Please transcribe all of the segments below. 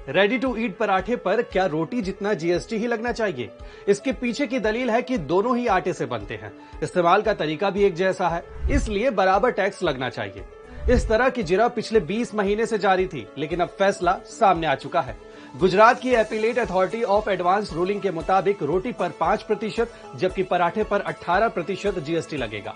Ready to eat पराठे पर क्या रोटी जितना जीएसटी ही लगना चाहिए? इसके पीछे की दलील है कि दोनों ही आटे से बनते हैं, इस्तेमाल का तरीका भी एक जैसा है, इसलिए बराबर टैक्स लगना चाहिए। इस तरह की जिरह पिछले 20 महीने से जारी थी, लेकिन अब फैसला सामने आ चुका है। गुजरात की appellate authority of advance ruling के मुताबिक रोटी पर 5% जबकि पराठे पर 18% जीएसटी लगेगा।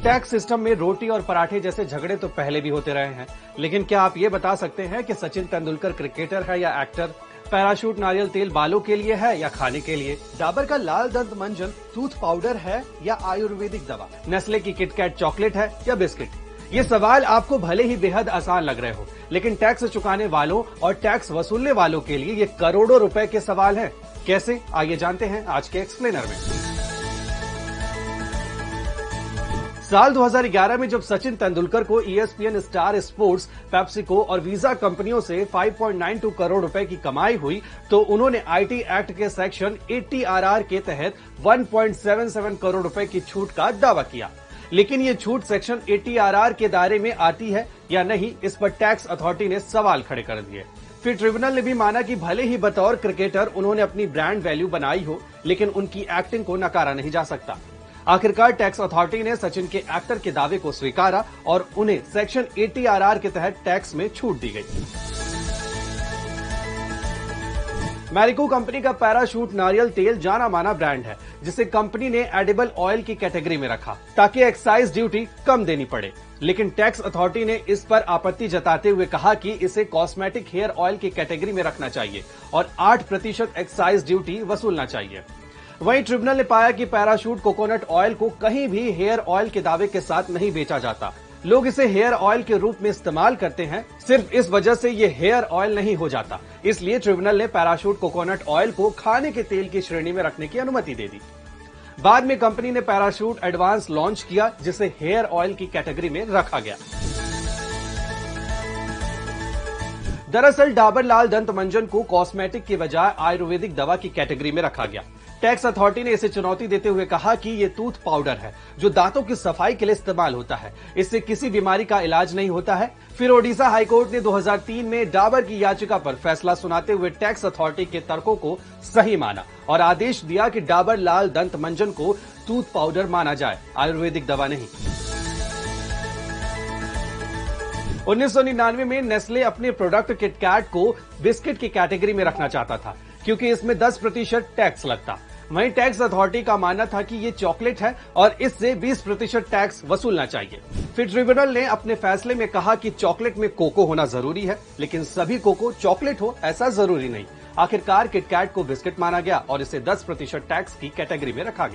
टैक्स सिस्टम में रोटी और पराठे जैसे झगड़े तो पहले भी होते रहे हैं, लेकिन क्या आप ये बता सकते हैं कि सचिन तेंदुलकर क्रिकेटर है या एक्टर? पैराशूट नारियल तेल बालों के लिए है या खाने के लिए? डाबर का लाल दंत मंजन टूथ पाउडर है या आयुर्वेदिक दवा? नेस्ले की किटकैट चॉकलेट है या बिस्किट? ये सवाल आपको भले ही बेहद आसान लग रहे हो, लेकिन टैक्स चुकाने वालों और टैक्स वसूलने वालों के लिए ये करोड़ों रुपए के सवाल हैं। कैसे? आइए जानते हैं आज के एक्सप्लेनर में। साल 2011 में जब सचिन तेंदुलकर को ESPN स्टार स्पोर्ट्स, पेप्सिको और वीजा कंपनियों से 5.92 करोड़ रुपए की कमाई हुई, तो उन्होंने आईटी एक्ट के सेक्शन 80 RR के तहत 1.77 करोड़ रुपए की छूट का दावा किया। लेकिन ये छूट सेक्शन 80 RR के दायरे में आती है या नहीं, इस पर टैक्स अथॉरिटी ने सवाल खड़े कर दिए। फिर ट्रिब्यूनल ने भी माना कि भले ही बतौर क्रिकेटर उन्होंने अपनी ब्रांड वैल्यू बनाई हो, लेकिन उनकी एक्टिंग को नकारा नहीं जा सकता। आखिरकार टैक्स अथॉरिटी ने सचिन के एक्टर के दावे को स्वीकारा और उन्हें सेक्शन 80 RR के तहत टैक्स में छूट दी गई। मैरिको कंपनी का पैराशूट नारियल तेल जाना माना ब्रांड है, जिसे कंपनी ने एडिबल ऑयल की कैटेगरी में रखा ताकि एक्साइज ड्यूटी कम देनी पड़े। लेकिन टैक्स अथॉरिटी ने इस पर आपत्ति जताते हुए कहा कि इसे कॉस्मेटिक हेयर ऑयल की कैटेगरी में रखना चाहिए और 8% एक्साइज ड्यूटी वसूलना चाहिए। वहीं ट्रिब्यूनल ने पाया कि पैराशूट कोकोनट ऑयल को कहीं भी हेयर ऑयल के दावे के साथ नहीं बेचा जाता। लोग इसे हेयर ऑयल के रूप में इस्तेमाल करते हैं, सिर्फ इस वजह से ये हेयर ऑयल नहीं हो जाता। इसलिए ट्रिब्यूनल ने पैराशूट कोकोनट ऑयल को खाने के तेल की श्रेणी में रखने की अनुमति दे दी। बाद में कंपनी ने पैराशूट एडवांस लॉन्च किया, जिसे हेयर ऑयल की कैटेगरी में रखा गया। दरअसल डाबर लाल दंत मंजन को कॉस्मेटिक के बजाय आयुर्वेदिक दवा की कैटेगरी में रखा गया। टैक्स अथॉरिटी ने इसे चुनौती देते हुए कहा कि ये टूथ पाउडर है जो दांतों की सफाई के लिए इस्तेमाल होता है, इससे किसी बीमारी का इलाज नहीं होता है। फिर ओडिशा हाईकोर्ट ने 2003 में डाबर की याचिका पर फैसला सुनाते हुए टैक्स अथॉरिटी के तर्कों को सही माना और आदेश दिया कि डाबर लाल दंत मंजन को टूथ पाउडर माना जाए, आयुर्वेदिक दवा नहीं। 1999 में नेस्ले अपने प्रोडक्ट किटकैट को बिस्किट की कैटेगरी में रखना चाहता था, क्योंकि इसमें 10% टैक्स लगता। वहीं टैक्स अथॉरिटी का मानना था कि ये चॉकलेट है और इससे 20% टैक्स वसूलना चाहिए। फिर ट्रिब्यूनल ने अपने फैसले में कहा कि चॉकलेट में कोको होना जरूरी है, लेकिन सभी कोको चॉकलेट हो ऐसा जरूरी नहीं। आखिरकार किटकैट को बिस्किट माना गया और इसे 10% टैक्स की कैटेगरी में रखा गया।